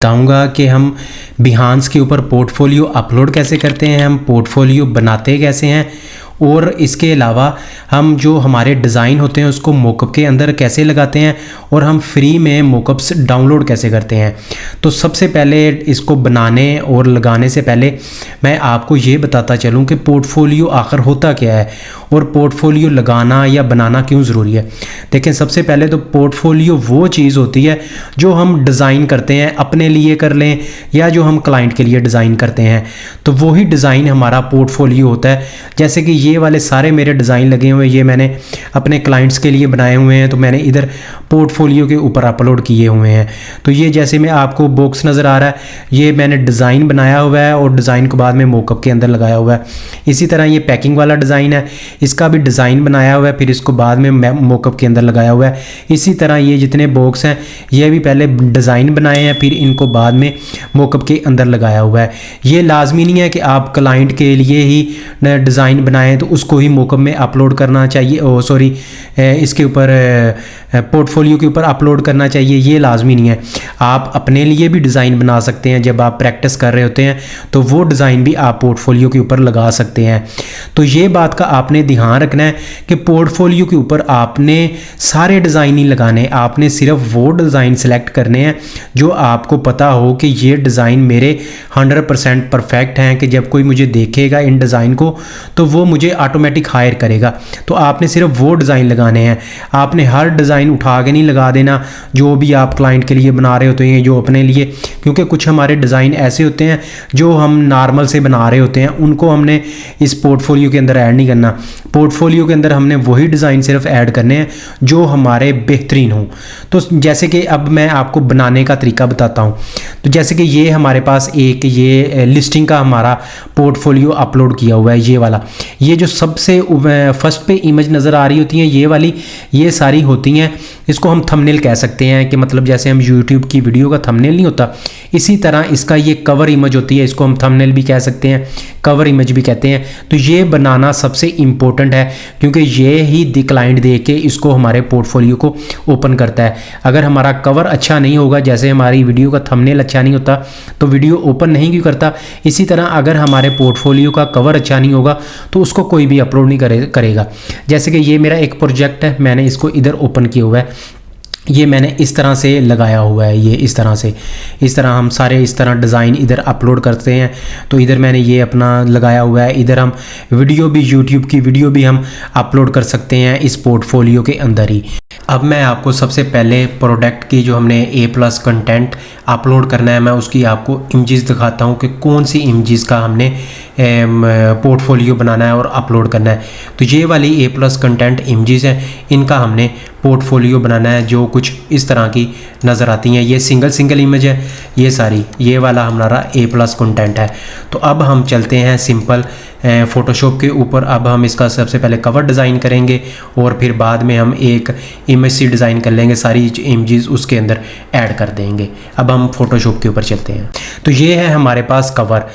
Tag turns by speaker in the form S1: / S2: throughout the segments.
S1: बताऊंगा कि हम बिहांस के ऊपर पोर्टफोलियो अपलोड कैसे करते हैं, हम पोर्टफोलियो बनाते कैसे हैं और इसके अलावा हम जो हमारे डिज़ाइन होते हैं उसको मोकअप के अंदर कैसे लगाते हैं और हम फ्री में मोकअप्स डाउनलोड कैसे करते हैं। तो सबसे पहले इसको बनाने और लगाने से पहले मैं आपको ये बताता चलूँ कि पोर्टफोलियो आखिर होता क्या है और पोर्टफोलियो लगाना या बनाना क्यों ज़रूरी है। देखें, सबसे पहले तो पोर्टफोलियो वो चीज़ होती है जो हम डिज़ाइन करते हैं, अपने लिए कर लें या जो हम क्लाइंट के लिए डिज़ाइन करते हैं, तो वही डिज़ाइन हमारा पोर्टफोलियो होता है। जैसे कि ये वाले सारे मेरे डिज़ाइन लगे हुए हैं, ये मैंने अपने क्लाइंट्स के लिए बनाए हुए हैं, तो मैंने इधर पोर्टफोलियो के ऊपर अपलोड किए हुए हैं। तो ये जैसे मैं आपको बॉक्स नज़र आ रहा है, ये मैंने डिज़ाइन बनाया हुआ है और डिज़ाइन को बाद में मोकअप के अंदर लगाया हुआ है। इसी तरह ये पैकिंग वाला डिज़ाइन है, इसका भी डिज़ाइन बनाया हुआ है, फिर इसको बाद में मोकअप के अंदर लगाया हुआ है। इसी तरह ये जितने बॉक्स हैं ये भी पहले डिज़ाइन बनाए हैं, फिर इनको बाद में मोकअप के अंदर लगाया हुआ है। ये लाजमी नहीं है कि आप क्लाइंट के लिए ही डिज़ाइन बनाएं तो उसको ही मोकअप में अपलोड करना चाहिए, इसके ऊपर पोर्टफोलियो के ऊपर अपलोड करना चाहिए, ये लाजमी नहीं है। आप अपने लिए भी डिज़ाइन बना सकते हैं, जब आप प्रैक्टिस कर रहे होते हैं तो वो डिज़ाइन भी आप पोर्टफोलियो के ऊपर लगा सकते हैं। तो ये बात का आपने ध्यान रखना है कि पोर्टफोलियो के ऊपर आपने सारे डिज़ाइन नहीं लगाने, आपने सिर्फ वो डिज़ाइन सेलेक्ट करने हैं जो आपको पता हो कि ये डिज़ाइन मेरे 100% परफेक्ट हैं, कि जब कोई मुझे देखेगा इन डिज़ाइन को तो वो मुझे ऑटोमेटिक हायर करेगा। तो आपने सिर्फ वो डिज़ाइन लगाने हैं, आपने हर डिज़ाइन उठा के नहीं लगा देना जो भी आप क्लाइंट के लिए बना रहे होते हैं, जो अपने लिए, क्योंकि कुछ हमारे डिज़ाइन ऐसे होते हैं जो हम नॉर्मल से बना रहे होते हैं, उनको हमने इस पोर्टफोलियो के अंदर ऐड नहीं करना। पोर्टफोलियो के अंदर हमने वही डिज़ाइन सिर्फ ऐड करने हैं जो हमारे बेहतरीन हों। तो जैसे कि अब मैं आपको बनाने का तरीका बताता हूँ। तो जैसे कि ये हमारे पास एक ये लिस्टिंग का हमारा पोर्टफोलियो अपलोड किया हुआ है, ये वाला, ये जो सबसे फर्स्ट पे इमेज नज़र आ रही होती हैं ये वाली, ये सारी होती हैं, इसको हम थंबनेल कह सकते हैं, कि मतलब जैसे हम यूट्यूब की वीडियो का थंबनेल नहीं होता, इसी तरह इसका ये कवर इमेज होती है, इसको हम थंबनेल भी कह सकते हैं, कवर इमेज भी कहते हैं। तो ये बनाना सबसे इम्पोर्टेंट है, क्योंकि ये ही क्लाइंट देख के इसको हमारे पोर्टफोलियो को ओपन करता है। अगर हमारा कवर अच्छा नहीं होगा, जैसे हमारी वीडियो का थंबनेल अच्छा नहीं होता तो वीडियो ओपन नहीं क्यों करता, इसी तरह अगर हमारे पोर्टफोलियो का कवर अच्छा नहीं होगा तो उसको कोई भी अपलोड नहीं करेगा। जैसे कि ये मेरा एक प्रोजेक्ट है, मैंने इसको इधर ओपन किया हुआ है, ये मैंने इस तरह से लगाया हुआ है, ये इस तरह हम सारे इस तरह डिज़ाइन इधर अपलोड करते हैं। तो इधर मैंने ये अपना लगाया हुआ है, इधर हम वीडियो भी, यूट्यूब की वीडियो भी हम अपलोड कर सकते हैं इस पोर्टफोलियो के अंदर ही। अब मैं आपको सबसे पहले प्रोडक्ट की जो हमने A+ कंटेंट अपलोड करना है, मैं उसकी आपको इमेजेस दिखाता हूँ कि कौन सी इमेजेस का हमने पोर्टफोलियो बनाना है और अपलोड करना है। तो ये वाली A+ कंटेंट इमेजेस हैं, इनका हमने पोर्टफोलियो बनाना है, जो कुछ इस तरह की नज़र आती हैं। ये सिंगल इमेज है, ये सारी, ये वाला हमारा A+ कंटेंट है। तो अब हम चलते हैं सिंपल फ़ोटोशॉप के ऊपर। अब हम इसका सबसे पहले कवर डिज़ाइन करेंगे और फिर बाद में हम एक इमेज सी डिज़ाइन कर लेंगे, सारी इमेजेस उसके अंदर ऐड कर देंगे। अब हम फ़ोटोशॉप के ऊपर चलते हैं। तो ये है हमारे पास कवर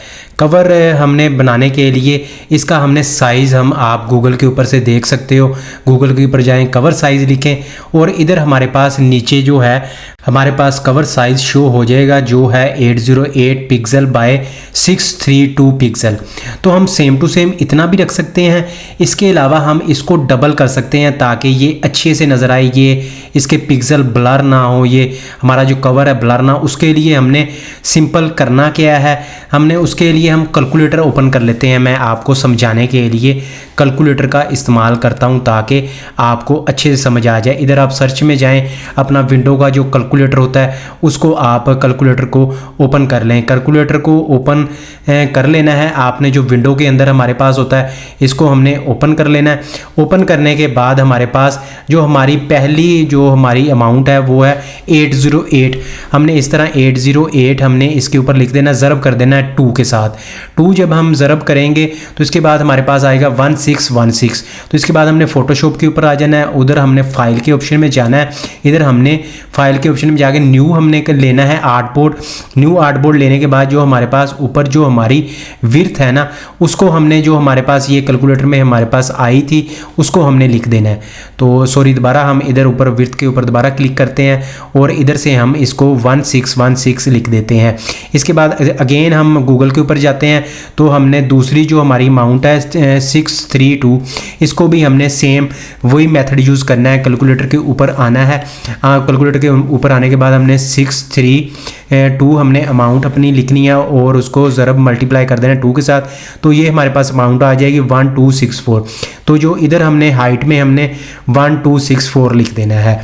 S1: हमने बनाने के लिए इसका हमने साइज़ हम आप गूगल के ऊपर से देख सकते हो, गूगल के ऊपर जाएं, कवर साइज़ लिखें और इधर हमारे पास नीचे जो है हमारे पास कवर साइज़ शो हो जाएगा, जो है 808 पिक्सल बाय 632 पिक्सल। तो हम सेम टू सेम इतना भी रख सकते हैं, इसके अलावा हम इसको डबल कर सकते हैं ताकि ये अच्छे से नज़र आए, ये इसके पिक्सल ब्लर ना हो, ये हमारा जो कवर है ब्लर ना। उसके लिए हमने सिंपल करना क्या है, हमने उसके लिए हम कैलकुलेटर ओपन कर लेते हैं। मैं आपको समझाने के लिए कैलकुलेटर का इस्तेमाल करता हूं ताकि आपको अच्छे से समझ आ जाए। इधर आप सर्च में जाएं, अपना विंडो का जो कैलकुलेटर होता है उसको आप कैलकुलेटर को ओपन कर लें। कैलकुलेटर को ओपन कर लेना है आपने, जो विंडो के अंदर हमारे पास होता है इसको हमने ओपन कर लेना है। ओपन करने के बाद हमारे पास जो हमारी पहली जो हमारी अमाउंट है वो है 808। हमने इस तरह 808 हमने इसके ऊपर लिख देना, ज़रब कर देना है 2 के साथ। 2 जब हम ज़रब करेंगे तो इसके बाद हमारे पास आएगा 1616। तो इसके बाद हमने फ़ोटोशॉप के ऊपर आ जाना है, उधर हमने फाइल के ऑप्शन में जाना है, इधर हमने फाइल के ऑप्शन में जाके न्यू हमने लेना है आर्टबोर्ड। न्यू आर्टबोर्ड लेने के बाद जो हमारे पास ऊपर जो हमारी विड्थ है ना, उसको हमने जो हमारे पास ये कैलकुलेटर में हमारे पास आई थी उसको हमने लिख देना है। तो सॉरी, दोबारा हम इधर ऊपर विड्थ विड्थ के ऊपर दोबारा क्लिक करते हैं और इधर से हम इसको 1616 लिख देते हैं। इसके बाद अगेन हम गूगल के ऊपर जाते हैं तो हमने दूसरी जो हमारी अमाउंट है 632, इसको भी हमने सेम वही मेथड यूज़ करना है। कैलकुलेटर के ऊपर आना है, कैलकुलेटर के ऊपर आने के बाद हमने 632 हमने अमाउंट अपनी लिखनी है और उसको ज़रब मल्टीप्लाई कर देना 2 के साथ, तो ये हमारे पास अमाउंट आ जाएगी 1264। तो जो इधर हमने हाइट में हमने 1264 लिख देना है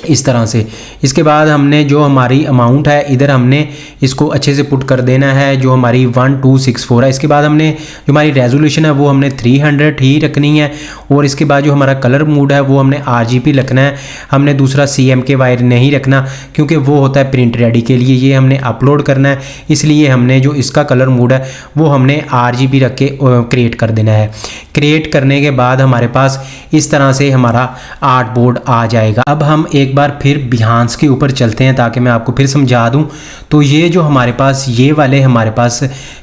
S1: इस तरह से। इसके बाद हमने जो हमारी अमाउंट है इधर हमने इसको अच्छे से पुट कर देना है, जो हमारी 1264 है। इसके बाद हमने जो हमारी रेजोल्यूशन है वो हमने 300 ही रखनी है और इसके बाद जो हमारा कलर मोड है वो हमने RGB रखना है। हमने दूसरा CMYK नहीं रखना क्योंकि वो होता है प्रिंट रेडी के लिए, ये हमने अपलोड करना है, इसलिए हमने जो इसका कलर मोड है वो हमने RGB रख के क्रिएट कर देना है। क्रिएट करने के बाद हमारे पास इस तरह से हमारा आर्ट बोर्ड आ जाएगा। अब हम एक बार फिर बिहांस के ऊपर चलते हैं ताकि मैं आपको फिर समझा दूं। तो ये जो हमारे पास ये वाले हमारे पास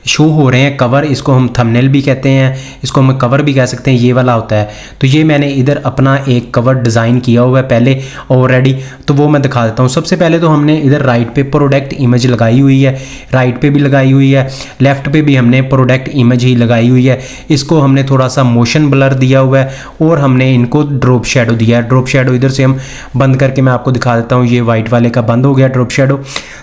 S1: शो हो रहे हैं कवर, इसको हम थंबनेल भी कहते हैं, इसको हम कवर भी कह सकते हैं, ये वाला होता है। तो ये मैंने इधर अपना एक कवर डिज़ाइन किया हुआ है पहले ऑलरेडी, तो वो मैं दिखा देता हूँ। सबसे पहले तो हमने इधर राइट पे प्रोडक्ट इमेज लगाई हुई है, राइट पे भी लगाई हुई है, लेफ्ट पे भी हमने प्रोडक्ट इमेज ही लगाई हुई है। इसको हमने थोड़ा सा मोशन ब्लर दिया हुआ है और हमने इनको ड्रॉप शेडो दिया है। ड्रॉप शेडो इधर से हम बंद करके मैं आपको दिखा देता हूँ, ये वाइट वाले का बंद हो गया ड्रॉप शेडो।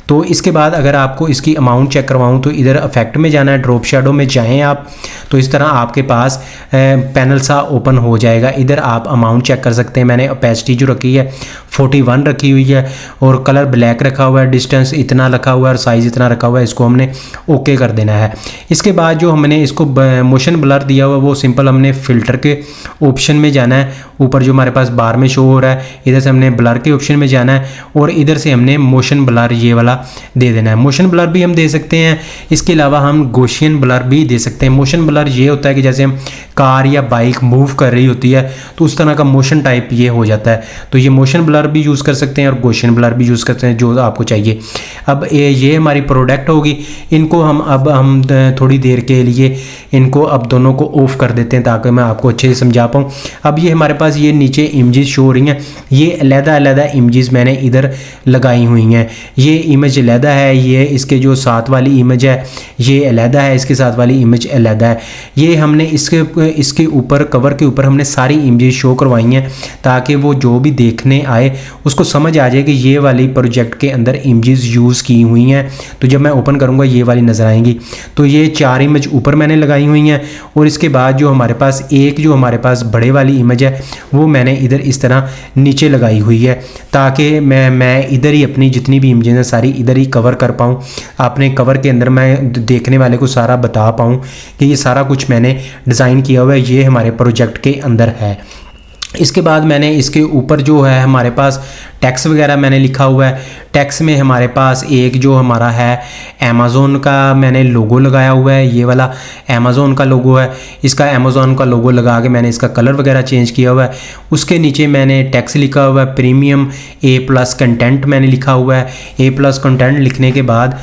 S1: तो इसके बाद अगर आपको इसकी अमाउंट चेक करवाऊँ तो इधर इफेक्ट में जाना है, ड्रॉप शेडो में जाएं आप, तो इस तरह आपके पास पैनल सा ओपन हो जाएगा। इधर आप अमाउंट चेक कर सकते हैं। मैंने ओपेसिटी जो रखी है 41 रखी हुई है और कलर ब्लैक रखा हुआ है, डिस्टेंस इतना रखा हुआ है और साइज़ इतना रखा हुआ है। इसको हमने ओके कर देना है। इसके बाद जो हमने इसको मोशन ब्लर दिया हुआ है वो सिंपल हमने फ़िल्टर के ऑप्शन में जाना है, ऊपर जो हमारे पास बार में शो हो रहा है इधर से हमने ब्लर के ऑप्शन में जाना है और इधर से हमने मोशन ब्लर ये वाला दे देना है। मोशन ब्लर भी हम दे सकते हैं, इसके अलावा हम गॉसियन ब्लर भी दे सकते हैं। मोशन ब्लर ये होता है कि जैसे हम कार या बाइक मूव कर रही होती है तो उस तरह का मोशन टाइप ये हो जाता है, तो ये मोशन ब्लर भी यूज़ कर सकते हैं और गॉसियन ब्लर भी यूज़ करते हैं जो आपको चाहिए। अब ये हमारी प्रोडक्ट होगी, इनको हम थोड़ी देर के लिए इनको अब दोनों को ऑफ कर देते हैं ताकि मैं आपको अच्छे से समझा पाऊँ। अब ये हमारे पास ये नीचे इमेजेस शो हो रही हैं, ये अलग-अलग इमेजेस मैंने इधर लगाई हुई हैं। ये इमेज अलग है, ये इसके जो साथ वाली इमेज है ये अलग है, इसके साथ वाली इमेज अलग है। ये हमने इसके ऊपर कवर के ऊपर हमने सारी इमेजेस शो करवाई हैं ताकि वो जो भी देखने आए उसको समझ आ जाए कि ये वाली प्रोजेक्ट के अंदर इमेजेस यूज़ की हुई हैं। तो जब मैं ओपन करूँगा ये वाली नज़र आएंगी। तो ये 4 इमेज ऊपर मैंने लगाई हुई हैं और इसके बाद जो हमारे पास एक जो हमारे पास बड़े वाली इमेज है वो मैंने इधर इस तरह नीचे लगाई हुई है ताकि मैं इधर ही अपनी जितनी भी इमेजेस हैं सारी इधर ही कवर कर पाऊँ। अपने कवर के अंदर मैं देखने वाले को सारा बता पाऊँ कि ये सारा कुछ मैंने डिज़ाइन किया हुआ है, ये हमारे प्रोजेक्ट के अंदर है। इसके बाद मैंने इसके ऊपर जो है हमारे पास टैक्स वगैरह मैंने लिखा हुआ है। टैक्स में हमारे पास एक जो हमारा है अमेज़ॉन का मैंने लोगो लगाया हुआ है, ये वाला अमेज़ॉन का लोगो है। इसका अमेज़ॉन का लोगो लगा के मैंने इसका कलर वगैरह चेंज किया हुआ है। उसके नीचे मैंने टैक्स लिखा हुआ है प्रीमियम A+ कंटेंट मैंने लिखा हुआ है। A+ कंटेंट लिखने के बाद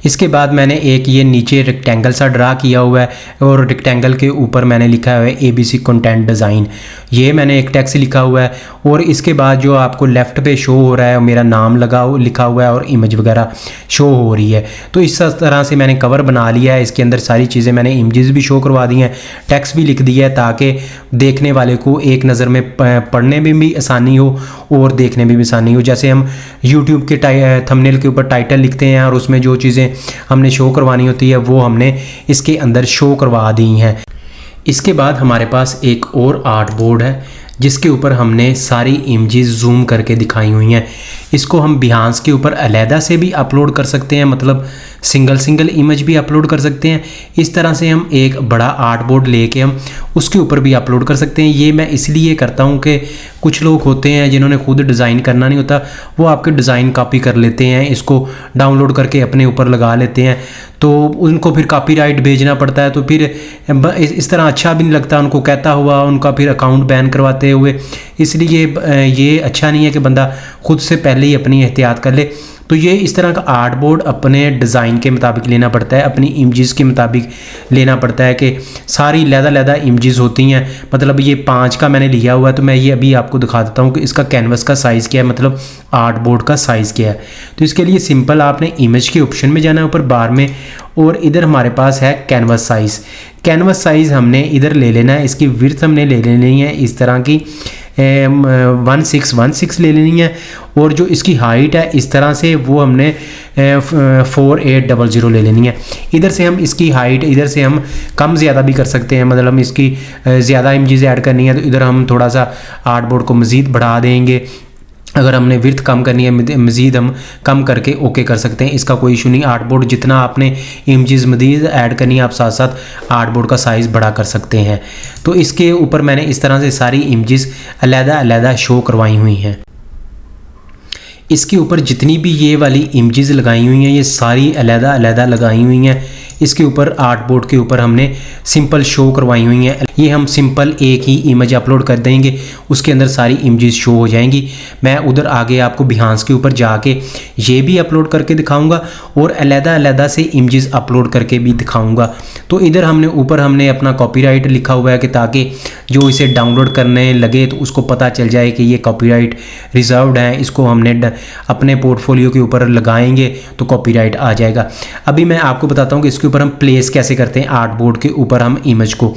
S1: इसके बाद मैंने एक ये नीचे रेक्टेंगल सा ड्रा किया हुआ है और रेक्टेंगल के ऊपर मैंने लिखा हुआ है ABC कंटेंट डिज़ाइन, ये मैंने एक टैक्स लिखा हुआ है। और इसके बाद जो आपको लेफ़्ट पे शो हो रहा है मेरा नाम लिखा हुआ है और इमेज वगैरह शो हो रही है। तो इस तरह से मैंने कवर बना लिया है। इसके अंदर सारी चीज़ें मैंने इमेजेस भी शो करवा दी हैं, टैक्स भी लिख दिया है ताकि देखने वाले को एक नज़र में पढ़ने में भी आसानी हो और देखने में भी आसानी हो। जैसे हम यूट्यूब के थंबनेल के ऊपर टाइटल लिखते हैं और उसमें जो चीज़ें हमने शो करवानी होती है वो हमने इसके अंदर शो करवा दी हैं। इसके बाद हमारे पास एक और आर्ट बोर्ड है जिसके ऊपर हमने सारी इमेजेस जूम करके दिखाई हुई हैं। इसको हम बिहांस के ऊपर अलहदा से भी अपलोड कर सकते हैं, मतलब सिंगल इमेज भी अपलोड कर सकते हैं। इस तरह से हम एक बड़ा आर्ट बोर्ड लेके हम उसके ऊपर भी अपलोड कर सकते हैं। ये मैं इसलिए करता हूँ कि कुछ लोग होते हैं जिन्होंने खुद डिज़ाइन करना नहीं होता, वो आपके डिज़ाइन कॉपी कर लेते हैं, इसको डाउनलोड करके अपने ऊपर लगा लेते हैं, तो उनको फिर कॉपीराइट भेजना पड़ता है। तो फिर इस तरह अच्छा भी नहीं लगता उनको कहता हुआ, उनका फिर अकाउंट बैन करवाते हुए। इसलिए ये अच्छा नहीं है कि बंदा खुद से पहले ही अपनी एहतियात कर ले। तो ये इस तरह का आर्ट बोर्ड अपने डिज़ाइन के मुताबिक लेना पड़ता है, अपनी इमेजेस के मुताबिक लेना पड़ता है कि सारी लहदा इमेजेस होती हैं। मतलब ये 5 का मैंने लिया हुआ है, तो मैं ये अभी आपको दिखा देता हूँ कि इसका कैनवस का साइज़ क्या है, मतलब आर्ट बोर्ड का साइज़ क्या है। तो इसके लिए सिंपल आपने इमेज के ऑप्शन में जाना है ऊपर बार में, और इधर हमारे पास है कैनवस साइज़। कैनवस साइज़ हमने इधर ले लेना है, इसकी विड्थ हमने ले लेनी है इस तरह की 1616 ले लेनी है, और जो इसकी हाइट है इस तरह से वो हमने 4800 ले लेनी है। इधर से हम इसकी हाइट इधर से हम कम ज़्यादा भी कर सकते हैं, मतलब हम इसकी ज़्यादा इमेजेस ऐड करनी है तो इधर हम थोड़ा सा आर्ट बोर्ड को मज़ीद बढ़ा देंगे। अगर हमने विड्थ कम करनी है मज़ीद हम कम करके ओके कर सकते हैं, इसका कोई इशू नहीं। आर्ट बोर्ड जितना आपने इमेजेस मज़ीद ऐड करनी है आप साथ साथ आर्ट बोर्ड का साइज़ बढ़ा कर सकते हैं। तो इसके ऊपर मैंने इस तरह से सारी इमेजेस अलग-अलग शो करवाई हुई हैं। इसके ऊपर जितनी भी ये वाली इमेजेस लगाई हुई हैं ये सारी अलग-अलग लगाई हुई हैं। इसके ऊपर आर्ट बोर्ड के ऊपर हमने सिंपल शो करवाई हुई हैं। ये हम सिंपल एक ही इमेज अपलोड कर देंगे, उसके अंदर सारी इमेजेस शो हो जाएंगी। मैं उधर आगे आपको बिहांस के ऊपर जाके ये भी अपलोड करके दिखाऊंगा और अलग-अलग से इमेजेस अपलोड करके भी दिखाऊंगा। तो इधर हमने ऊपर हमने अपना कॉपीराइट लिखा हुआ है कि ताकि जो इसे डाउनलोड करने लगे तो उसको पता चल जाए कि ये कॉपीराइट रिजर्व्ड है। इसको हमने अपने पोर्टफोलियो के ऊपर लगाएंगे तो कॉपीराइट आ जाएगा। अभी मैं आपको बताता हूँ कि इसके ऊपर हम प्लेस कैसे करते हैं। आर्ट बोर्ड के ऊपर हम इमेज को,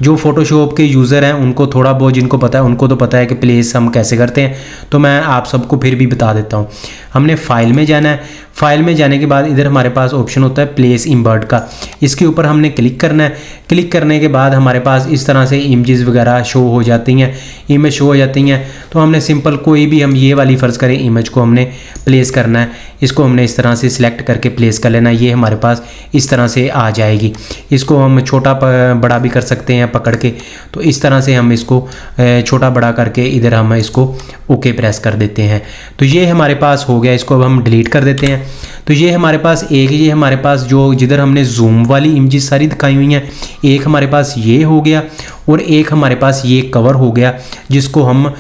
S1: जो फोटोशॉप के यूज़र हैं उनको थोड़ा बहुत जिनको पता है उनको तो पता है कि प्लेस हम कैसे करते हैं, तो मैं आप सबको फिर भी बता देता हूँ। हमने फाइल में जाना है, फाइल में जाने के बाद इधर हमारे पास ऑप्शन होता है प्लेस इम्बर्ट का, इसके ऊपर हमने क्लिक करना है। क्लिक करने के बाद हमारे पास इस तरह से इमेजेस वगैरह शो हो जाती हैं, इमेज शो हो जाती हैं। तो हमने सिंपल कोई भी हम ये वाली फ़र्ज़ करें इमेज को हमने प्लेस करना है, इसको हमने इस तरह से सिलेक्ट करके प्लेस कर लेना है। ये हमारे पास इस तरह से आ जाएगी। इसको हम छोटा बड़ा भी कर सकते हैं पकड़ के, तो इस तरह से हम इसको छोटा बड़ा करके इधर हम इसको ओके प्रेस कर देते हैं। तो ये हमारे पास हो गया, इसको अब हम डिलीट कर देते हैं। तो ये हमारे पास ये हमारे पास जो जिधर हमने जूम वाली इमेजेस सारी दिखाई हुई हैं, एक हमारे पास ये हो गया और एक हमारे पास ये कवर हो गया, जिसको हम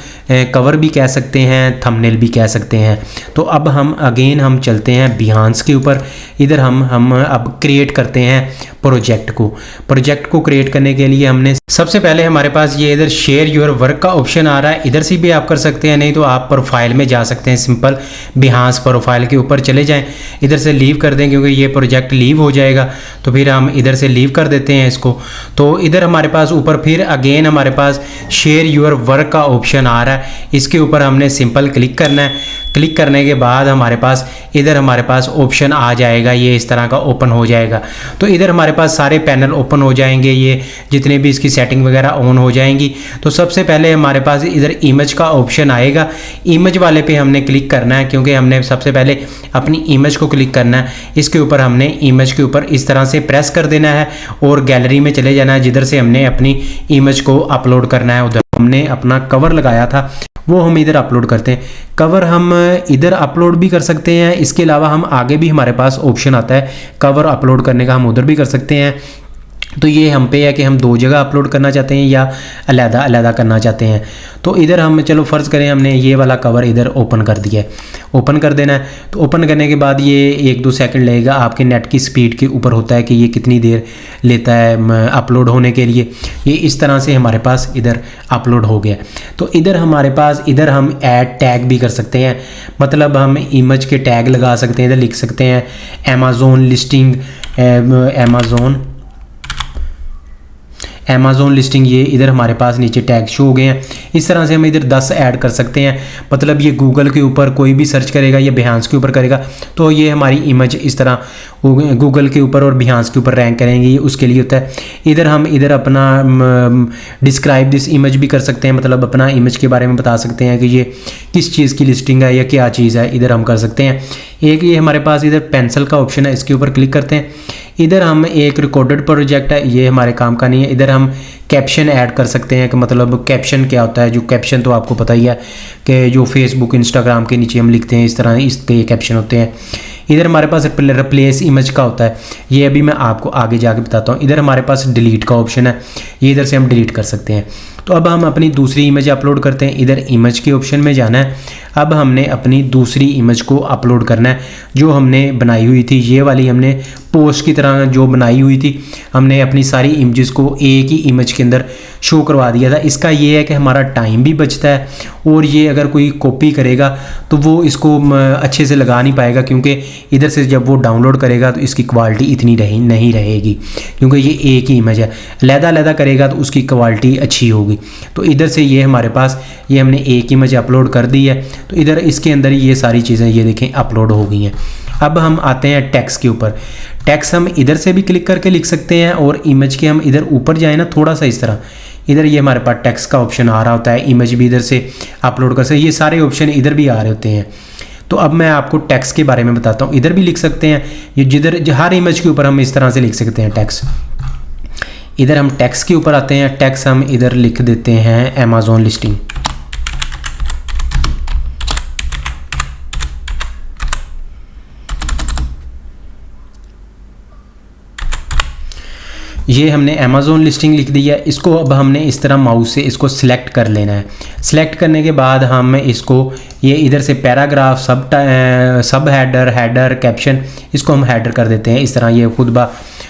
S1: कवर भी कह सकते हैं, थंबनेल भी कह सकते हैं। तो अब हम अगेन हम चलते हैं बिहांस के ऊपर। इधर हम अब क्रिएट करते हैं प्रोजेक्ट को। प्रोजेक्ट को क्रिएट करने के लिए हमने सबसे पहले हमारे पास ये इधर शेयर योर वर्क का ऑप्शन आ रहा है, इधर से भी आप कर सकते हैं, नहीं तो आप प्रोफाइल में जा सकते हैं। सिंपल बिहांस प्रोफाइल के ऊपर चले जाएं, इधर से लीव कर दें क्योंकि ये प्रोजेक्ट लीव हो जाएगा, तो फिर हम इधर से लीव कर देते हैं इसको। तो इधर हमारे पास ऊपर फिर अगेन हमारे पास शेयर योर वर्क का ऑप्शन आ रहा है, इसके ऊपर हमने सिंपल क्लिक करना है। क्लिक करने के बाद हमारे पास इधर हमारे पास ऑप्शन आ जाएगा, ये इस तरह का ओपन हो जाएगा। तो इधर हमारे पास सारे पैनल ओपन हो जाएंगे, ये जितने भी इसकी सेटिंग वगैरह ऑन हो जाएंगी। तो सबसे पहले हमारे पास इधर इमेज का ऑप्शन आएगा, इमेज वाले पे हमने क्लिक करना है क्योंकि हमने सबसे पहले अपनी इमेज को क्लिक करना है। इसके ऊपर हमने इमेज के ऊपर इस तरह से प्रेस कर देना है और गैलरी में चले जाना है जिधर से हमने अपनी इमेज को अपलोड करना है। उधर हमने अपना कवर लगाया था वो हम इधर अपलोड करते हैं। कवर हम इधर अपलोड भी कर सकते हैं, इसके अलावा हम आगे भी हमारे पास ऑप्शन आता है कवर अपलोड करने का, हम उधर भी कर सकते हैं। तो ये हम पे है कि हम 2 जगह अपलोड करना चाहते हैं या अलग करना चाहते हैं। तो इधर हम चलो फ़र्ज़ करें हमने ये वाला कवर इधर ओपन कर दिया है, ओपन कर देना है। तो ओपन करने के बाद ये 1-2 सेकंड लगेगा, आपके नेट की स्पीड के ऊपर होता है कि ये कितनी देर लेता है अपलोड होने के लिए। ये इस तरह से हमारे पास इधर अपलोड हो गया। तो इधर हमारे पास इधर हम ऐड टैग भी कर सकते हैं, मतलब हम इमेज के टैग लगा सकते हैं। इधर लिख सकते हैं अमेज़ॉन लिस्टिंग, अमेज़ॉन लिस्टिंग, ये इधर हमारे पास नीचे टैग शो हो गए हैं। इस तरह से हम इधर 10 ऐड कर सकते हैं, मतलब ये गूगल के ऊपर कोई भी सर्च करेगा या बिहांस के ऊपर करेगा तो ये हमारी इमेज इस तरह गूगल के ऊपर और बिहांस के ऊपर रैंक करेंगे, ये उसके लिए होता है। इधर हम इधर अपना डिस्क्राइब दिस इमेज भी कर सकते हैं, मतलब अपना इमेज के बारे में बता सकते हैं कि ये किस चीज़ की लिस्टिंग है या क्या चीज़ है, इधर हम कर सकते हैं। एक ये हमारे पास इधर पेंसिल का ऑप्शन है, इसके ऊपर क्लिक करते हैं। इधर हम एक रिकॉर्डेड प्रोजेक्ट है, ये हमारे काम का नहीं है। इधर हम कैप्शन ऐड कर सकते हैं कि मतलब कैप्शन क्या होता है। जो कैप्शन तो आपको पता ही है कि जो फेसबुक इंस्टाग्राम के नीचे हम लिखते हैं इस तरह इसके कैप्शन होते हैं। इधर हमारे पास रिप्लेस इमेज का होता है, ये अभी मैं आपको आगे जाके बताता हूँ। इधर हमारे पास डिलीट का ऑप्शन है, ये इधर से हम डिलीट कर सकते हैं। तो अब हम अपनी दूसरी इमेज अपलोड करते हैं। इधर इमेज के ऑप्शन में जाना है। अब हमने अपनी दूसरी इमेज को अपलोड करना है जो हमने बनाई हुई थी, ये वाली हमने पोस्ट की तरह जो बनाई हुई थी, हमने अपनी सारी इमेजेस को एक ही इमेज के अंदर शो करवा दिया था। इसका ये है कि हमारा टाइम भी बचता है और ये अगर कोई कॉपी करेगा तो वो इसको अच्छे से लगा नहीं पाएगा, क्योंकि इधर से जब वो डाउनलोड करेगा तो इसकी क्वालिटी इतनी नहीं रहेगी, क्योंकि ये एक ही इमेज है। अलग-अलग करेगा तो उसकी क्वालिटी अच्छी होगी। तो इधर से ये हमारे पास ये हमने एक इमेज अपलोड कर दी है, तो इधर इसके अंदर ये सारी चीज़ें ये देखें अपलोड हो गई हैं। अब हम आते हैं टेक्स्ट के ऊपर। टेक्स्ट हम इधर से भी क्लिक करके लिख सकते हैं और इमेज के हम इधर ऊपर जाए ना थोड़ा सा इस तरह, इधर ये हमारे पास टेक्स्ट का ऑप्शन आ रहा होता है, इमेज भी इधर से अपलोड कर सकते हैं, ये सारे ऑप्शन इधर भी आ रहे होते हैं। तो अब मैं आपको टेक्स्ट के बारे में बताता हूँ। इधर भी लिख सकते हैं, ये जिधर हर इमेज के ऊपर हम इस तरह से लिख सकते हैं टेक्स्ट। इधर हम टेक्स्ट के ऊपर आते हैं। टेक्स्ट हम इधर लिख देते हैं अमेज़न लिस्टिंग। ये हमने अमेज़न लिस्टिंग लिख दी है। इसको अब हमने इस तरह माउस से इसको सिलेक्ट कर लेना है। सिलेक्ट करने के बाद हम इसको ये इधर से पैराग्राफ, सब हेडर, कैप्शन, इसको हम हेडर कर देते हैं इस तरह। ये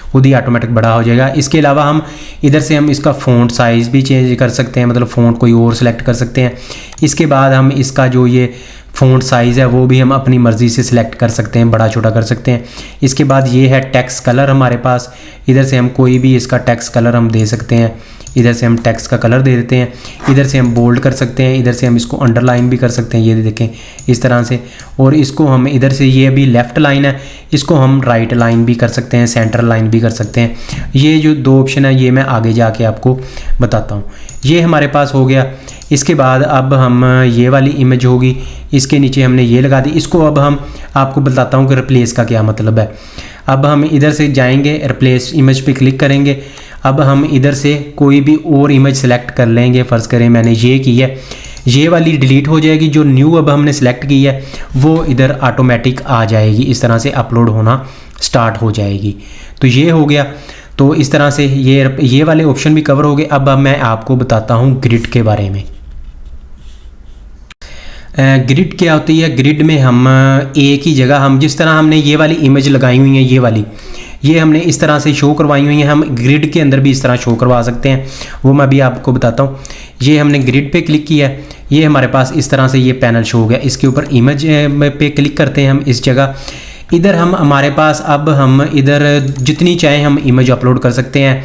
S1: खुद ही ऑटोमेटिक बड़ा हो जाएगा। इसके अलावा हम इधर से हम इसका फ़ॉन्ट साइज़ भी चेंज कर सकते हैं, मतलब फ़ॉन्ट कोई और सिलेक्ट कर सकते हैं। इसके बाद हम इसका जो ये फ़ॉन्ट साइज़ है वो भी हम अपनी मर्ज़ी से सिलेक्ट कर सकते हैं, बड़ा छोटा कर सकते हैं। इसके बाद ये है टेक्स्ट कलर हमारे पास। इधर से हम कोई भी इसका टेक्स्ट कलर हम दे सकते हैं। इधर से हम टेक्स्ट का कलर दे देते हैं। इधर से हम बोल्ड कर सकते हैं, इधर से हम इसको अंडरलाइन भी कर सकते हैं, ये देखें इस तरह से। और इसको हम इधर से, ये अभी लेफ़्ट लाइन है, इसको हम राइट लाइन भी कर सकते हैं, सेंटर लाइन भी कर सकते हैं। ये जो दो ऑप्शन है ये मैं आगे जाके आपको बताता हूँ। ये हमारे पास हो गया। इसके बाद अब हम ये वाली इमेज होगी, इसके नीचे हमने ये लगा दी। इसको अब हम आपको बताता हूँ कि रिप्लेस का क्या मतलब है। अब हम इधर से जाएंगे, रिप्लेस इमेज पे क्लिक करेंगे। अब हम इधर से कोई भी और इमेज सेलेक्ट कर लेंगे। फ़र्ज़ करें मैंने ये की है, ये वाली डिलीट हो जाएगी। जो न्यू अब हमने सेलेक्ट की है वो इधर ऑटोमेटिक आ जाएगी, इस तरह से अपलोड होना स्टार्ट हो जाएगी। तो ये हो गया। तो इस तरह से ये वाले ऑप्शन भी कवर हो गए। अब मैं आपको बताता हूँ ग्रिड के बारे में। ग्रिड क्या होती है? ग्रिड में हम एक ही जगह, हम जिस तरह हमने ये वाली इमेज लगाई हुई है, ये हमने इस तरह से शो करवाई हुई हैं, हम ग्रिड के अंदर भी इस तरह शो करवा सकते हैं। वो मैं भी आपको बताता हूँ। ये हमने ग्रिड पे क्लिक किया है, ये हमारे पास इस तरह से ये पैनल शो हो गया। इसके ऊपर इमेज पे क्लिक करते हैं हम इस जगह। इधर हमारे पास अब हम इधर जितनी चाहें हम इमेज अपलोड कर सकते हैं।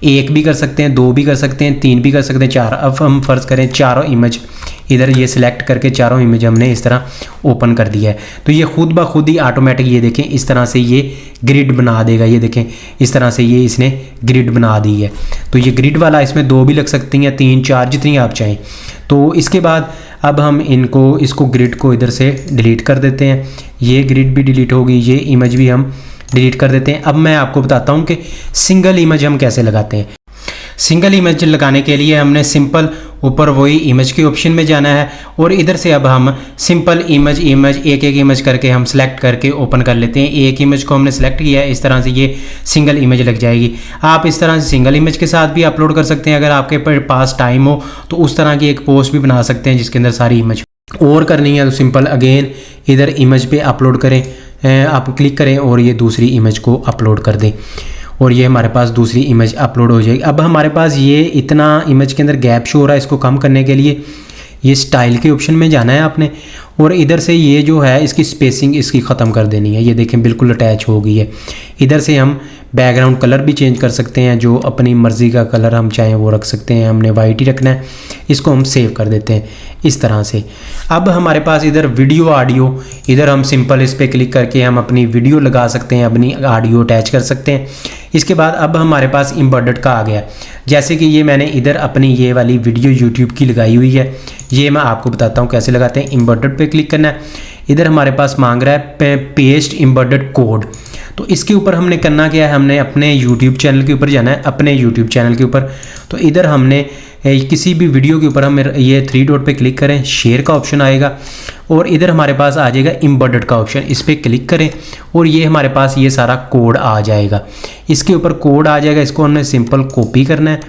S1: एक भी कर सकते हैं, दो भी कर सकते हैं, तीन भी कर सकते हैं, चार। अब हम फ़र्ज़ करें चारों इमेज इधर ये सिलेक्ट करके चारों इमेज हमने इस तरह ओपन कर दिया है। तो ये खुद ब खुद ही ऑटोमेटिक, ये देखें इस तरह से ये ग्रिड बना देगा। ये देखें इस तरह से ये इसने ग्रिड बना दी है। तो ये ग्रिड वाला, इसमें दो भी लग सकती हैं, तीन, चार, जितनी आप चाहें। तो इसके बाद अब हम इसको ग्रिड को इधर से डिलीट कर देते हैं। ये ग्रिड भी डिलीट होगी, ये इमेज भी हम डिलीट कर देते हैं। अब मैं आपको बताता हूँ कि सिंगल इमेज हम कैसे लगाते हैं। सिंगल इमेज लगाने के लिए हमने सिंपल ऊपर वही इमेज के ऑप्शन में जाना है और इधर से अब हम सिंपल इमेज एक इमेज करके हम सेलेक्ट करके ओपन कर लेते हैं। एक इमेज को हमने सेलेक्ट किया है, इस तरह से ये सिंगल इमेज लग जाएगी। आप इस तरह से सिंगल इमेज के साथ भी अपलोड कर सकते हैं। अगर आपके पास टाइम हो तो उस तरह की एक पोस्ट भी बना सकते हैं जिसके अंदर सारी इमेज और करनी है। तो सिंपल अगेन इधर इमेज पे अपलोड करें, आप क्लिक करें और ये दूसरी इमेज को अपलोड कर दें और ये हमारे पास दूसरी इमेज अपलोड हो जाएगी। अब हमारे पास ये इतना इमेज के अंदर गैप शो हो रहा है, इसको कम करने के लिए ये स्टाइल के ऑप्शन में जाना है आपने और इधर से ये जो है इसकी स्पेसिंग इसकी ख़त्म कर देनी है। ये देखें बिल्कुल अटैच हो गई है। इधर से हम बैकग्राउंड कलर भी चेंज कर सकते हैं, जो अपनी मर्ज़ी का कलर हम चाहें वो रख सकते हैं। हमने वाइट ही रखना है। इसको हम सेव कर देते हैं इस तरह से। अब हमारे पास इधर वीडियो ऑडियो, इधर हम सिंपल इस पर क्लिक करके हम अपनी वीडियो लगा सकते हैं, अपनी ऑडियो अटैच कर सकते हैं। इसके बाद अब हमारे पास एम्बेडेड का आ गया। जैसे कि ये मैंने इधर अपनी ये वाली वीडियो यूट्यूब की लगाई हुई है, ये मैं आपको बताता हूँ कैसे लगाते हैं। एम्बेडेड पे क्लिक करना है। इधर हमारे पास मांग रहा है पेस्ट एम्बेडेड कोड। तो इसके ऊपर हमने करना क्या है, हमने अपने यूट्यूब चैनल के ऊपर जाना है, अपने यूट्यूब चैनल के ऊपर। तो इधर हमने किसी भी वीडियो के ऊपर हम ये 3 डॉट पे क्लिक करें, शेयर का ऑप्शन आएगा और इधर हमारे पास आ जाएगा एम्बेडेड का ऑप्शन। इस पर क्लिक करें और ये हमारे पास ये सारा कोड आ जाएगा। इसके ऊपर कोड आ जाएगा, इसको हमने सिंपल कॉपी करना है।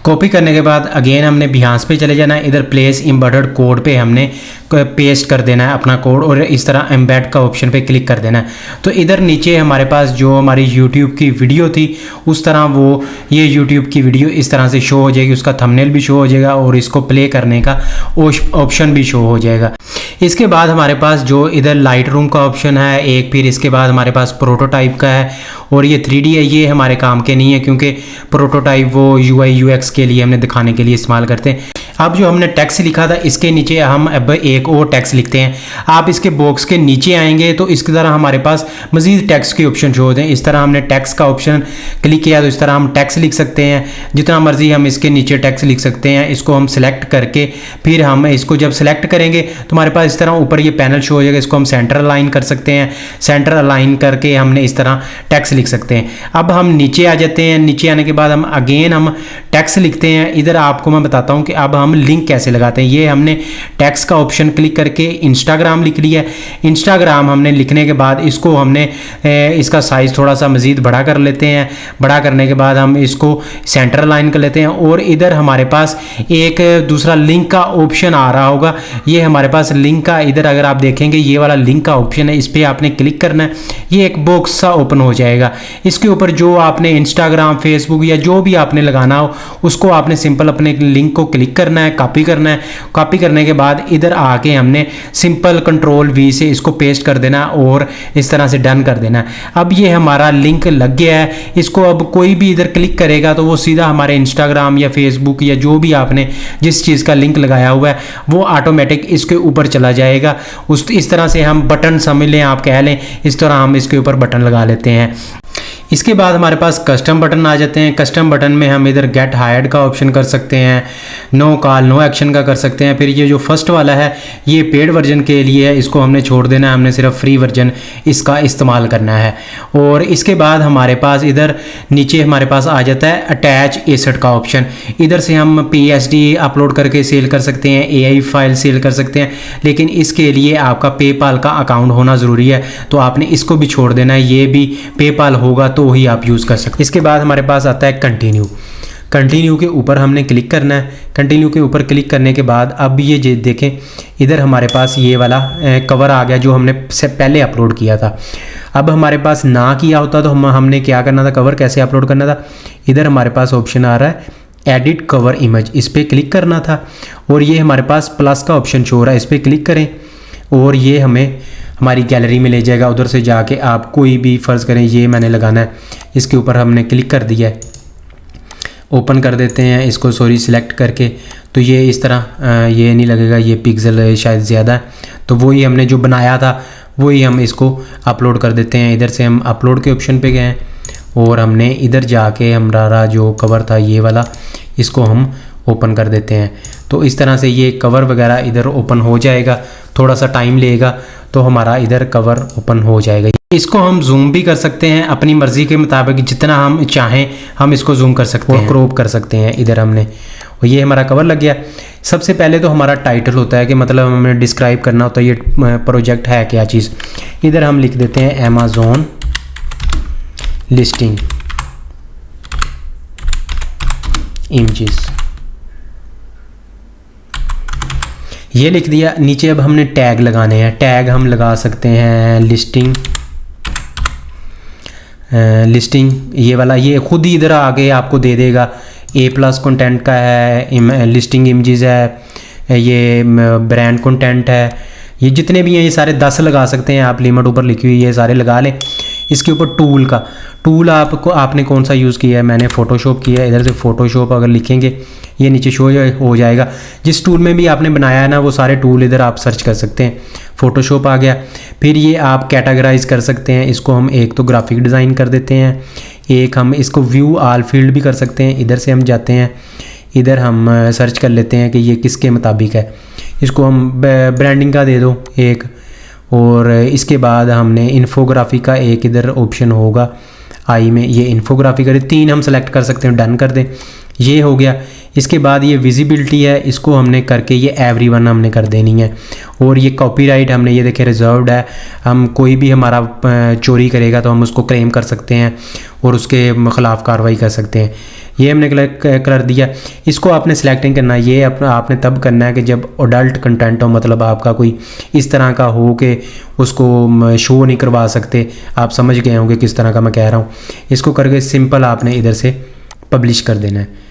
S1: कॉपी करने के बाद अगेन हमने बिहांस पे चले जाना है, इधर प्लेस एम्बेडेड कोड पे हमने पेस्ट कर देना है अपना कोड और इस तरह एम्बेड का ऑप्शन पे क्लिक कर देना है। तो इधर नीचे हमारे पास जो हमारी यूट्यूब की वीडियो थी उस तरह वो ये यूट्यूब की वीडियो इस तरह से शो हो जाएगी, उसका थंबनेल भी शो हो जाएगा और इसको प्ले करने का ऑप्शन भी शो हो जाएगा। इसके बाद हमारे पास जो इधर लाइट रूम का ऑप्शन है एक, फिर इसके बाद हमारे पास प्रोटोटाइप का है और ये 3D है, ये हमारे काम के नहीं है क्योंकि प्रोटोटाइप वो UI UX के लिए हमने दिखाने के लिए इस्तेमाल करते हैं। अब जो हमने टेक्स्ट लिखा था इसके नीचे हम अब एक और टेक्स्ट लिखते हैं। आप इसके बॉक्स के नीचे आएंगे तो इसकी तरह हमारे पास मजीद टेक्स्ट के ऑप्शन शो होते हैं। इस तरह हमने टेक्स्ट का ऑप्शन क्लिक किया तो इस तरह हम टेक्स्ट लिख सकते हैं, जितना मर्जी हम इसके नीचे टेक्स्ट लिख सकते हैं। इसको हम सिलेक्ट करके फिर हम इसको जब सिलेक्ट करेंगे तो हमारे पास इस तरह ऊपर ये पैनल शो हो जाएगा, इसको हम सेंटर अलाइन कर सकते हैं। सेंटर अलाइन करके हमने इस तरह टेक्स्ट लिख सकते हैं। अब हम नीचे आ जाते हैं, नीचे आने के बाद हम अगेन हम टेक्स्ट लिखते हैं। इधर आपको मैं बताता हूँ कि अब हम लिंक कैसे लगाते हैं। ये हमने टेक्स्ट का ऑप्शन क्लिक करके इंस्टाग्राम लिख लिया। इंस्टाग्राम हमने लिखने के बाद इसको हमने इसका साइज थोड़ा सा मजीद बड़ा कर लेते हैं। बड़ा करने के बाद हम इसको सेंटर अलाइन कर लेते हैं और इधर हमारे पास एक दूसरा लिंक का ऑप्शन आ रहा होगा। ये हमारे पास लिंक का, इधर अगर आप देखेंगे ये वाला लिंक का ऑप्शन है, इस पर आपने क्लिक करना है। ये एक बॉक्स सा ओपन हो जाएगा। इसके ऊपर जो आपने इंस्टाग्राम फेसबुक या जो भी आपने लगाना हो उसको आपने सिंपल अपने लिंक को क्लिक करना है, कॉपी करना है। कॉपी करने के बाद इधर आके हमने सिंपल Ctrl+V से इसको पेस्ट कर देना और इस तरह से डन कर देना। अब ये हमारा लिंक लग गया है। इसको अब कोई भी इधर क्लिक करेगा तो वो सीधा हमारे इंस्टाग्राम या फेसबुक या जो भी आपने जिस चीज़ का लिंक लगाया हुआ है वो ऑटोमेटिक इसके ऊपर चला जाएगा। इस तरह से हम बटन समझ लें, आप कह लें, इस तरह हम इसके ऊपर बटन लगा लेते हैं। इसके बाद हमारे पास कस्टम बटन आ जाते हैं। कस्टम बटन में हम इधर गेट हायर्ड का ऑप्शन कर सकते हैं, नो कॉल नो एक्शन का कर सकते हैं। फिर ये जो फर्स्ट वाला है ये पेड वर्जन के लिए है, इसको हमने छोड़ देना है, हमने सिर्फ फ्री वर्जन इसका इस्तेमाल करना है। और इसके बाद हमारे पास इधर नीचे हमारे पास आ जाता है अटैच एसेट का ऑप्शन। इधर से हम PSD अपलोड करके सेल कर सकते हैं, AI फाइल सेल कर सकते हैं, लेकिन इसके लिए आपका पेपाल का अकाउंट होना ज़रूरी है, तो आपने इसको भी छोड़ देना है। ये भी पेपाल होगा तो ही आप यूज़ कर सकते हैं। इसके बाद हमारे पास आता है कंटिन्यू। कंटिन्यू के ऊपर हमने क्लिक करना है। कंटिन्यू के ऊपर क्लिक करने के बाद अब ये देखें इधर हमारे पास ये वाला कवर आ गया जो हमने से पहले अपलोड किया था। अब हमारे पास ना किया होता तो हमने क्या करना था, कवर कैसे अपलोड करना था। इधर हमारे पास ऑप्शन आ रहा है एडिट कवर इमेज, इस पर क्लिक करना था और ये हमारे पास प्लस का ऑप्शन शो हो रहा है, इस पर क्लिक करें और ये हमें हमारी गैलरी में ले जाएगा। उधर से जाके आप कोई भी फ़र्ज़ करें ये मैंने लगाना है, इसके ऊपर हमने क्लिक कर दिया है, ओपन कर देते हैं इसको, सिलेक्ट करके। तो ये इस तरह ये नहीं लगेगा, ये पिक्सल शायद ज़्यादा है, तो वही हमने जो बनाया था वही हम इसको अपलोड कर देते हैं। इधर से हम अपलोड के ऑप्शन पे गए हैं और हमने इधर जाके हमारा जो कवर था ये वाला, इसको हम ओपन कर देते हैं। तो इस तरह से ये कवर वगैरह इधर ओपन हो जाएगा, थोड़ा सा टाइम लेगा तो हमारा इधर कवर ओपन हो जाएगा। इसको हम जूम भी कर सकते हैं अपनी मर्ज़ी के मुताबिक, जितना हम चाहें हम इसको जूम कर सकते हैं और क्रॉप कर सकते हैं। इधर हमने और ये हमारा कवर लग गया। सबसे पहले तो हमारा टाइटल होता है कि मतलब हमें डिस्क्राइब करना होता है ये प्रोजेक्ट है क्या चीज़। इधर हम लिख देते हैं अमेज़न लिस्टिंग इमेजेस, ये लिख दिया। नीचे अब हमने टैग लगाने हैं। टैग हम लगा सकते हैं लिस्टिंग ये वाला, ये खुद ही इधर आगे आपको दे देगा। A+ कंटेंट का है, लिस्टिंग इमेजेस है, ये ब्रांड कंटेंट है, ये जितने भी हैं ये सारे 10 लगा सकते हैं आप, लिमिट ऊपर लिखी हुई है, सारे लगा लें। इसके ऊपर टूल आपने कौन सा यूज़ किया है, मैंने फ़ोटोशॉप किया है। इधर से फ़ोटोशॉप अगर लिखेंगे ये नीचे शो हो जाएगा। जिस टूल में भी आपने बनाया है ना वो सारे टूल इधर आप सर्च कर सकते हैं। फ़ोटोशॉप आ गया। फिर ये आप कैटेगराइज कर सकते हैं, इसको हम एक तो ग्राफिक डिज़ाइन कर देते हैं, एक हम इसको व्यू ऑल फील्ड भी कर सकते हैं। इधर से हम जाते हैं, इधर हम सर्च कर लेते हैं कि ये किसके मुताबिक है, इसको हम ब्रांडिंग का दे दो एक, और इसके बाद हमने इन्फोग्राफी का एक इधर ऑप्शन होगा आई में, ये इन्फोग्राफी करें। 3 हम सेलेक्ट कर सकते हैं, डन कर दें। ये हो गया। इसके बाद ये विजिबिलिटी है, इसको हमने करके ये एवरीवन हमने कर देनी है। और ये कॉपीराइट हमने ये देखे रिजर्व्ड है, हम कोई भी हमारा चोरी करेगा तो हम उसको क्लेम कर सकते हैं और उसके ख़िलाफ़ कार्रवाई कर सकते हैं। ये हमने कर दिया। इसको आपने सेलेक्टिंग करना है, ये आपने तब करना है कि जब अडल्ट कंटेंट हो, मतलब आपका कोई इस तरह का हो कि उसको शो नहीं करवा सकते। आप समझ गए होंगे किस तरह का मैं कह रहा हूँ। इसको करके सिंपल आपने इधर से पब्लिश कर देना है।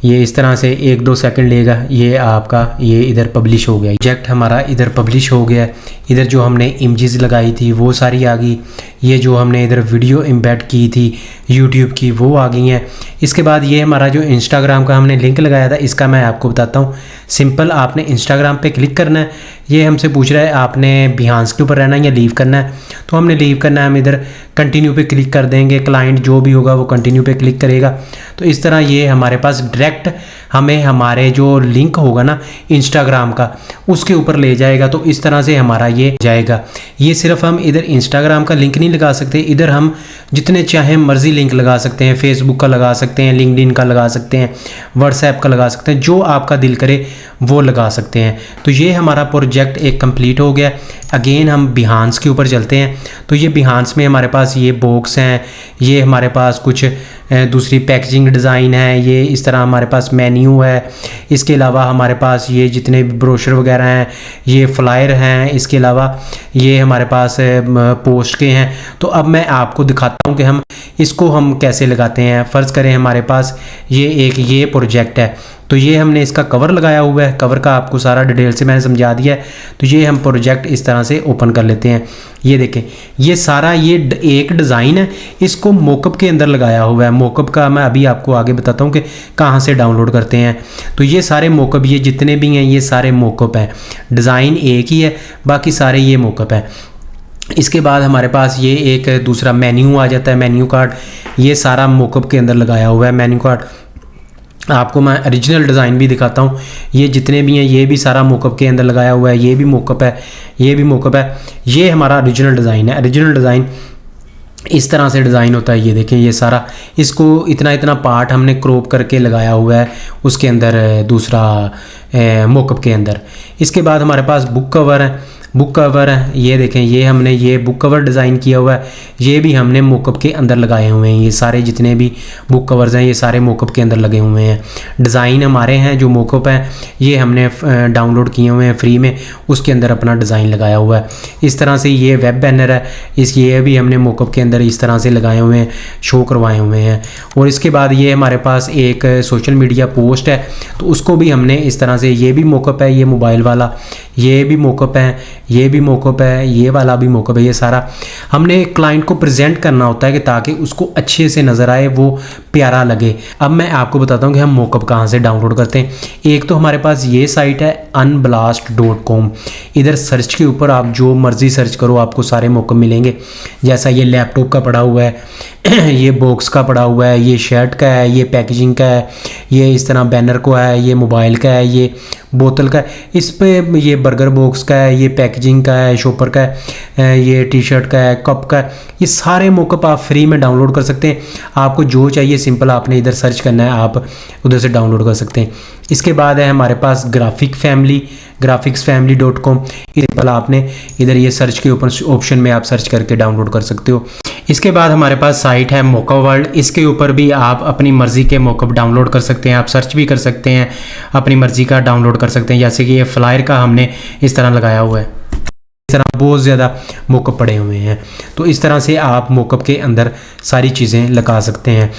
S1: ये इस तरह से 1-2 सेकंड लेगा, ये आपका ये इधर पब्लिश हो गया। प्रोजेक्ट हमारा इधर पब्लिश हो गया। इधर जो हमने इमेजेस लगाई थी वो सारी आ गई। ये जो हमने इधर वीडियो एम्बेड की थी यूट्यूब की वो आ गई हैं। इसके बाद ये हमारा जो इंस्टाग्राम का हमने लिंक लगाया था, इसका मैं आपको बताता हूँ। सिंपल आपने इंस्टाग्राम पे क्लिक करना है। ये हमसे पूछ रहा है आपने बिहांस के ऊपर रहना है या लीव करना है, तो हमने लीव करना है। हम इधर कंटिन्यू पे क्लिक कर देंगे। क्लाइंट जो भी होगा वो कंटिन्यू पे क्लिक करेगा। तो इस तरह ये हमारे पास डायरेक्ट हमें हमारे जो लिंक होगा ना इंस्टाग्राम का उसके ऊपर ले जाएगा। तो इस तरह से हमारा ये जाएगा। ये सिर्फ हम इधर इंस्टाग्राम का लिंक नहीं लगा सकते, इधर हम जितने चाहें मर्जी लिंक लगा सकते हैं। फेसबुक का लगा सकते हैं, लिंक्डइन का लगा सकते हैं, व्हाट्सएप का लगा सकते हैं, जो आपका दिल करे वो लगा सकते हैं। तो ये हमारा प्रोजेक्ट एक कंप्लीट हो गया। अगेन हम बिहांस के ऊपर चलते हैं। तो ये बिहांस में हमारे पास ये बॉक्स हैं, ये हमारे पास कुछ दूसरी पैकेजिंग डिज़ाइन है, ये इस तरह हमारे पास मेन्यू है। इसके अलावा हमारे पास ये जितने भी ब्रोशर वगैरह हैं, ये फ्लायर हैं। इसके अलावा ये हमारे पास पोस्ट के हैं। तो अब मैं आपको दिखाता हूँ कि हम इसको हम कैसे लगाते हैं। फ़र्ज़ करें हमारे पास ये प्रोजेक्ट है, तो ये हमने इसका कवर लगाया हुआ है। कवर का आपको सारा डिटेल से मैंने समझा दिया है। तो ये हम प्रोजेक्ट इस तरह से ओपन कर लेते हैं। ये देखें, ये सारा ये एक डिज़ाइन है, इसको मोकअप के अंदर लगाया हुआ है। मोकअप का मैं अभी आपको आगे बताता हूँ कि कहाँ से डाउनलोड करते हैं। तो ये सारे मोकअप, ये जितने भी हैं ये सारे मोकअप हैं। डिज़ाइन एक ही है, बाकी सारे ये मोकअप हैं। इसके बाद हमारे पास ये एक दूसरा मेन्यू आ जाता है, मेन्यू कार्ड। ये सारा मोकअप के अंदर लगाया हुआ है मेन्यू कार्ड। आपको मैं ओरिजिनल डिज़ाइन भी दिखाता हूँ। ये जितने भी हैं ये भी सारा मोकअप के अंदर लगाया हुआ है। ये भी मोकअप है, ये भी मोकअप है। ये हमारा ओरिजिनल डिज़ाइन है। ओरिजिनल डिज़ाइन इस तरह से डिज़ाइन होता है। ये देखें, ये सारा इसको इतना पार्ट हमने क्रॉप करके लगाया हुआ है उसके अंदर, दूसरा मोकअप के अंदर। इसके बाद हमारे पास बुक कवर है। बुक कवर है, ये देखें, ये हमने ये बुक कवर डिज़ाइन किया हुआ है। ये भी हमने मोकअप के अंदर लगाए हुए हैं। ये सारे जितने भी बुक कवर्स हैं ये सारे मोकअप के अंदर लगे हुए हैं। डिज़ाइन हमारे हैं जो मोकअप हैं ये हमने डाउनलोड किए हुए हैं फ्री में, उसके अंदर अपना डिज़ाइन लगाया हुआ है। इस तरह से ये वेब बैनर है, ये भी हमने मोकअप के अंदर इस तरह से लगाए हुए हैं, शो करवाए हुए हैं। और इसके बाद ये हमारे पास एक सोशल मीडिया पोस्ट है, तो उसको भी हमने इस तरह से, ये भी मोकअप है, ये मोबाइल वाला, ये भी मोकअप है, ये भी मोकअप है, ये वाला भी मोकअप है। ये सारा हमने क्लाइंट को प्रेजेंट करना होता है कि ताकि उसको अच्छे से नज़र आए, वो प्यारा लगे। अब मैं आपको बताता हूँ कि हम मोकअप कहाँ से डाउनलोड करते हैं। एक तो हमारे पास ये साइट है unblast.com। इधर सर्च के ऊपर आप जो मर्ज़ी सर्च करो आपको सारे मोकअप मिलेंगे। जैसा ये लैपटॉप का पड़ा हुआ है, ये बॉक्स का पड़ा हुआ है, ये शर्ट का है, ये पैकेजिंग का है, ये इस तरह बैनर को है, ये मोबाइल का है, ये बोतल का है, इस पे ये बर्गर बॉक्स का है, ये पैकेजिंग का है, शॉपर का है, ये टी शर्ट का है, कप का है। ये सारे मोकअप आप फ्री में डाउनलोड कर सकते हैं। आपको जो चाहिए सिंपल आपने इधर सर्च करना है, आप उधर से डाउनलोड कर सकते हैं। इसके बाद है हमारे पास graphicsfamily.com। सिंपल आपने इधर ये सर्च के ऊपर ऑप्शन में आप सर्च करके डाउनलोड कर सकते हो। इसके बाद हमारे पास साइट है मोकअप वर्ल्ड। इसके ऊपर भी आप अपनी मर्ज़ी के मोकअप डाउनलोड कर सकते हैं। आप सर्च भी कर सकते हैं, अपनी मर्ज़ी का डाउनलोड कर सकते हैं। जैसे कि ये फ्लायर का हमने इस तरह लगाया हुआ है, इस तरह बहुत ज़्यादा मोकअप पड़े हुए हैं। तो इस तरह से आप मोकअप के अंदर सारी चीज़ें लगा सकते हैं।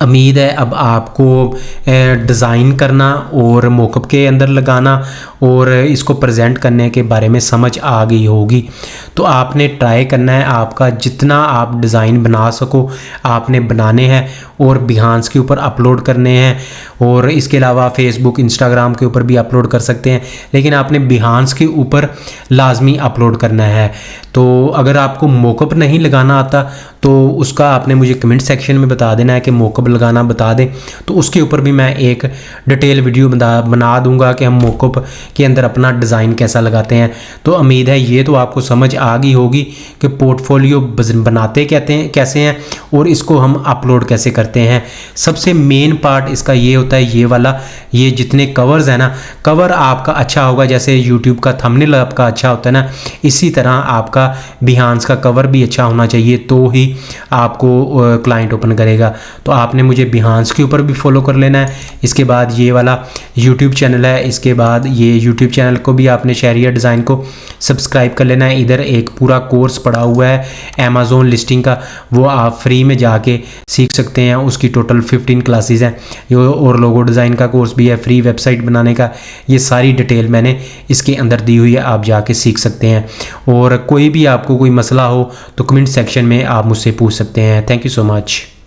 S1: उम्मीद है अब आपको डिज़ाइन करना और मोकअप के अंदर लगाना और इसको प्रेजेंट करने के बारे में समझ आ गई होगी। तो आपने ट्राई करना है, आपका जितना आप डिज़ाइन बना सको आपने बनाने हैं और बिहांस के ऊपर अपलोड करने हैं। और इसके अलावा फेसबुक, इंस्टाग्राम के ऊपर भी अपलोड कर सकते हैं, लेकिन आपने बिहांस के ऊपर लाजमी अपलोड करना है। तो अगर आपको मोकअप नहीं लगाना आता तो उसका आपने मुझे कमेंट सेक्शन में बता देना है कि मोकअप लगाना बता दें, तो उसके ऊपर भी मैं एक डिटेल वीडियो बना दूंगा कि हम मोकअप के अंदर अपना डिज़ाइन कैसा लगाते हैं। तो उम्मीद है ये तो आपको समझ आ गई होगी कि पोर्टफोलियो बनाते कैसे हैं और इसको हम अपलोड कैसे करते हैं। सबसे मेन पार्ट इसका ये होता है, ये वाला, ये जितने कवर्स हैं ना, कवर आपका अच्छा होगा जैसे यूट्यूब का थंबनेल आपका अच्छा होता है ना, इसी तरह आपका बिहांस का कवर भी अच्छा होना चाहिए, तो ही आपको क्लाइंट ओपन करेगा। तो आपने मुझे बिहांस के ऊपर भी फॉलो कर लेना है। इसके बाद ये वाला यूट्यूब चैनल है, इसके बाद ये यूट्यूब चैनल को भी आपने शहरिया डिज़ाइन को सब्सक्राइब कर लेना है। इधर एक पूरा कोर्स पड़ा हुआ है अमेज़ॉन लिस्टिंग का, वो आप फ्री में जाके सीख सकते हैं। उसकी टोटल 15 क्लासेस हैं और लोगो डिज़ाइन का कोर्स भी है, फ्री वेबसाइट बनाने का। ये सारी डिटेल मैंने इसके अंदर दी हुई है, आप जाके सीख सकते हैं। और कोई भी आपको कोई मसला हो तो कमेंट सेक्शन में आप मुझसे पूछ सकते हैं। Thank you so much.